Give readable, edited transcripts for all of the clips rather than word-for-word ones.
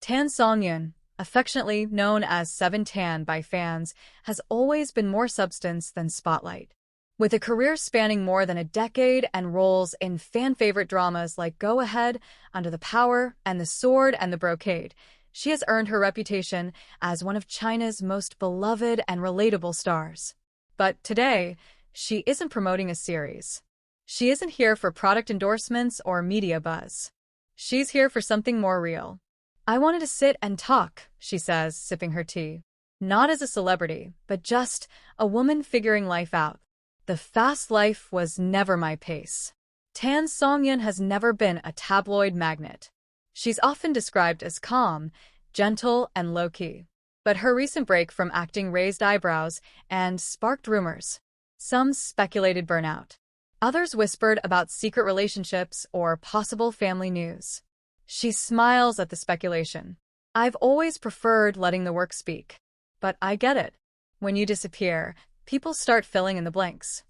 Tan Songyun, affectionately known as 7 Tan by fans, has always been more substance than spotlight. With a career spanning more than a decade and roles in fan-favorite dramas like Go Ahead, Under the Power, and The Sword and the Brocade, she has earned her reputation as one of China's most beloved and relatable stars. But today, she isn't promoting a series. She isn't here for product endorsements or media buzz. She's here for something more real. "I wanted to sit and talk," she says, sipping her tea. "Not as a celebrity, but just a woman figuring life out. The fast life was never my pace." Tan Songyun has never been a tabloid magnet. She's often described as calm, gentle, and low-key. But her recent break from acting raised eyebrows and sparked rumors. Some speculated burnout. Others whispered about secret relationships or possible family news. She smiles at the speculation. "I've always preferred letting the work speak. But I get it. When you disappear, people start filling in the blanks.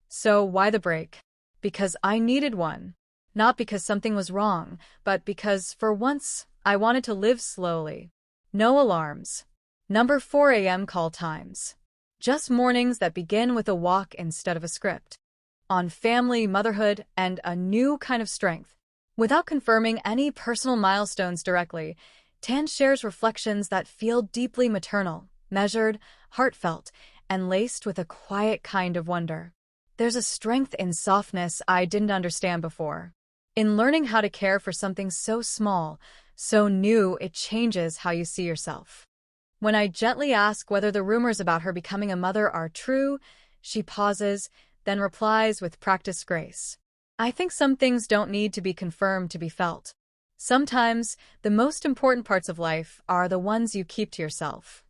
So why the break? Because I needed one. Not because something was wrong, but because, for once, I wanted to live slowly. No alarms. Number 4 a.m. call times. Just mornings that begin with a walk instead of a script. On family, motherhood, and a new kind of strength." Without confirming any personal milestones directly, Tan shares reflections that feel deeply maternal, measured, heartfelt, and laced with a quiet kind of wonder. "There's a strength in softness I didn't understand before. In learning how to care for something so small, so new, it changes how you see yourself." When I gently ask whether the rumors about her becoming a mother are true, she pauses, then replies with practiced grace. "I think some things don't need to be confirmed to be felt. Sometimes, the most important parts of life are the ones you keep to yourself."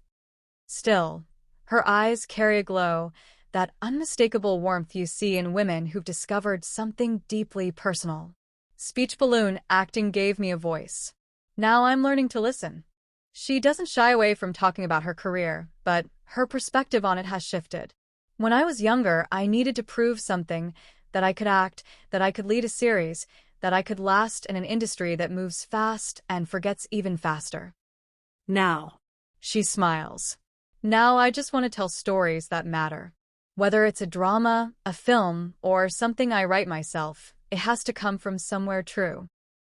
Still, her eyes carry a glow, that unmistakable warmth you see in women who've discovered something deeply personal. "Speech balloon acting gave me a voice. Now I'm learning to listen." She doesn't shy away from talking about her career, but her perspective on it has shifted. "When I was younger, I needed to prove something, that I could act, that I could lead a series, that I could last in an industry that moves fast and forgets even faster. Now," she smiles, "now I just want to tell stories that matter. Whether it's a drama, a film, or something I write myself, it has to come from somewhere true."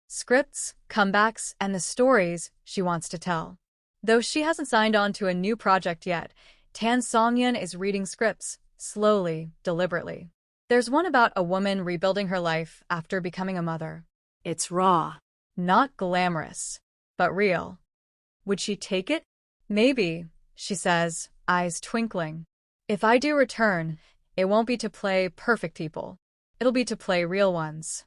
Scripts, comebacks, and the stories she wants to tell. Though she hasn't signed on to a new project yet, Tan Songyun is reading scripts, slowly, deliberately. There's one about a woman rebuilding her life after becoming a mother. It's raw. Not glamorous, but real. Would she take it? "Maybe," she says, eyes twinkling. "If I do return, it won't be to play perfect people. It'll be to play real ones."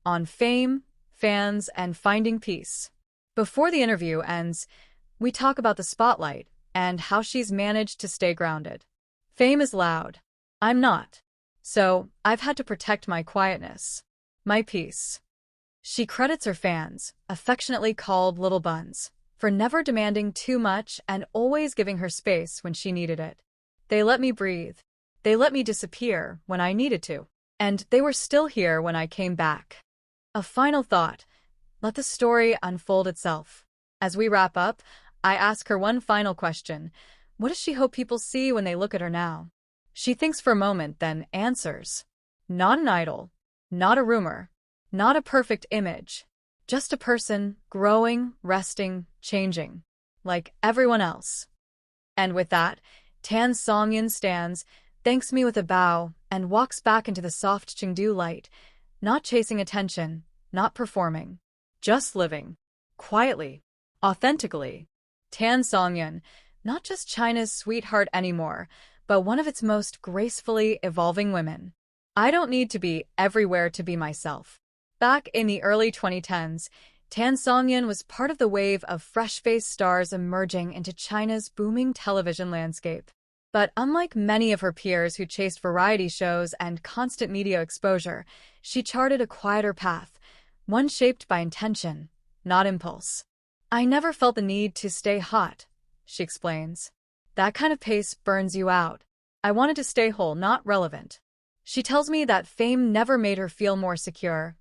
On fame, fans, and finding peace. Before the interview ends, we talk about the spotlight and how she's managed to stay grounded. "Fame is loud. I'm not. So I've had to protect my quietness. My peace." She credits her fans, affectionately called Little Buns, for never demanding too much and always giving her space when she needed it. "They let me breathe. They let me disappear when I needed to. And they were still here when I came back." A final thought. Let the story unfold itself. As we wrap up, I ask her one final question. What does she hope people see when they look at her now? She thinks for a moment, then answers. Not an idol. Not a rumor. Not a perfect image. Just a person, growing, resting, changing. Like everyone else. And with that, Tan Songyun stands, thanks me with a bow, and walks back into the soft Chengdu light, not chasing attention, not performing. Just living. Quietly. Authentically. Tan Songyun, not just China's sweetheart anymore, but one of its most gracefully evolving women. I don't need to be everywhere to be myself. Back in the early 2010s, Tan Songyun was part of the wave of fresh-faced stars emerging into China's booming television landscape. But unlike many of her peers who chased variety shows and constant media exposure, she charted a quieter path, one shaped by intention, not impulse. "I never felt the need to stay hot," she explains. "That kind of pace burns you out. I wanted to stay whole, not relevant." She tells me that fame never made her feel more secure.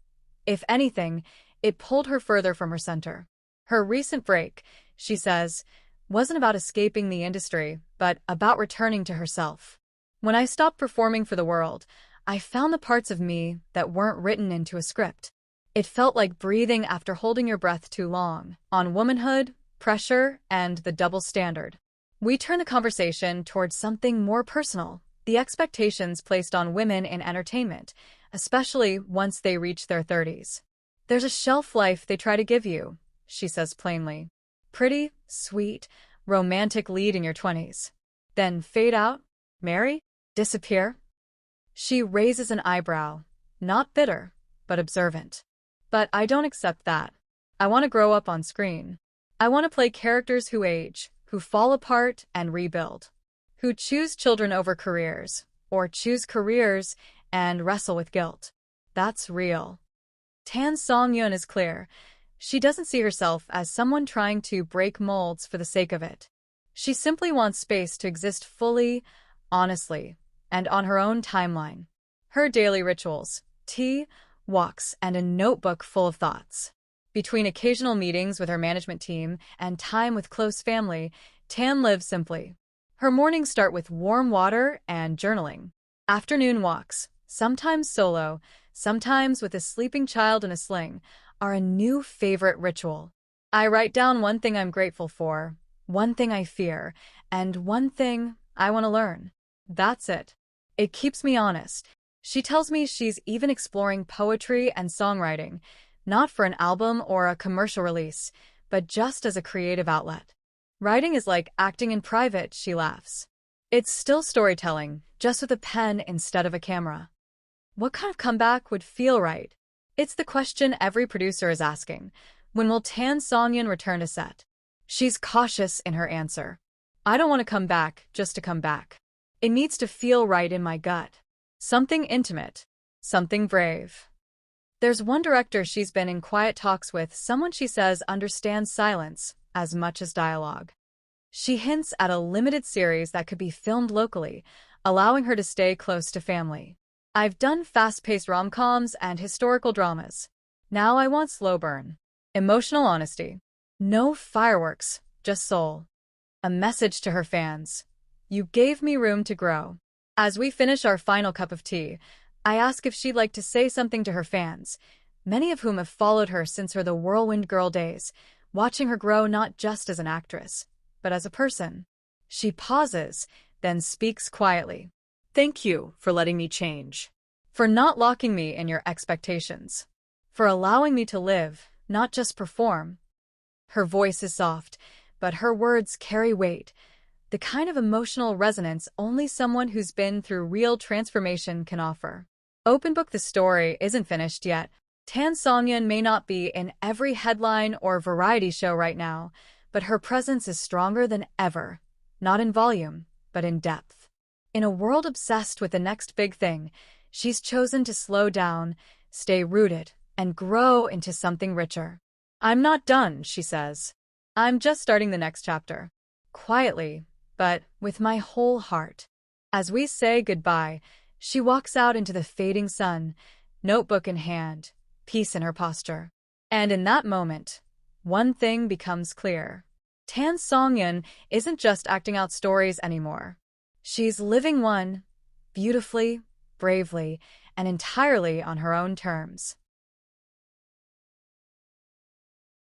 If anything, it pulled her further from her center. Her recent break, she says, wasn't about escaping the industry, but about returning to herself. When I stopped performing for the world, I found the parts of me that weren't written into a script. It felt like breathing after holding your breath too long, on womanhood, pressure, and the double standard. We turn the conversation towards something more personal, the expectations placed on women in entertainment, especially once they reach their 30s. There's a shelf life they try to give you, she says plainly. Pretty, sweet, romantic lead in your 20s. Then fade out, marry, disappear. She raises an eyebrow, not bitter, but observant. But I don't accept that. I want to grow up on screen. I want to play characters who age, who fall apart and rebuild, who choose children over careers, or choose careers and wrestle with guilt. That's real. Tan Songyun is clear. She doesn't see herself as someone trying to break molds for the sake of it. She simply wants space to exist fully, honestly, and on her own timeline. Her daily rituals, tea, walks, and a notebook full of thoughts. Between occasional meetings with her management team and time with close family, Tan lives simply. Her mornings start with warm water and journaling. Afternoon walks, sometimes solo, sometimes with a sleeping child in a sling, are a new favorite ritual. I write down one thing I'm grateful for, one thing I fear, and one thing I want to learn. That's it. It keeps me honest. She tells me she's even exploring poetry and songwriting, not for an album or a commercial release, but just as a creative outlet. Writing is like acting in private, she laughs. It's still storytelling, just with a pen instead of a camera. What kind of comeback would feel right? It's the question every producer is asking. When will Tan Songyun return to set? She's cautious in her answer. I don't want to come back just to come back. It needs to feel right in my gut. Something intimate. Something brave. There's one director she's been in quiet talks with, someone she says understands silence as much as dialogue. She hints at a limited series that could be filmed locally, allowing her to stay close to family. I've done fast-paced rom-coms and historical dramas. Now I want slow burn. Emotional honesty. No fireworks, just soul. A message to her fans. You gave me room to grow. As we finish our final cup of tea, I ask if she'd like to say something to her fans, many of whom have followed her since her The Whirlwind Girl days, watching her grow not just as an actress, but as a person. She pauses, then speaks quietly. Thank you for letting me change. For not locking me in your expectations. For allowing me to live, not just perform. Her voice is soft, but her words carry weight, the kind of emotional resonance only someone who's been through real transformation can offer. Open book, the story isn't finished yet. Tan Songyun may not be in every headline or variety show right now, but her presence is stronger than ever, not in volume, but in depth. In a world obsessed with the next big thing, she's chosen to slow down, stay rooted, and grow into something richer. I'm not done, she says. I'm just starting the next chapter. Quietly, but with my whole heart. As we say goodbye, she walks out into the fading sun, notebook in hand, peace in her posture. And in that moment, one thing becomes clear. Tan Songyun isn't just acting out stories anymore. She's living one, beautifully, bravely, and entirely on her own terms.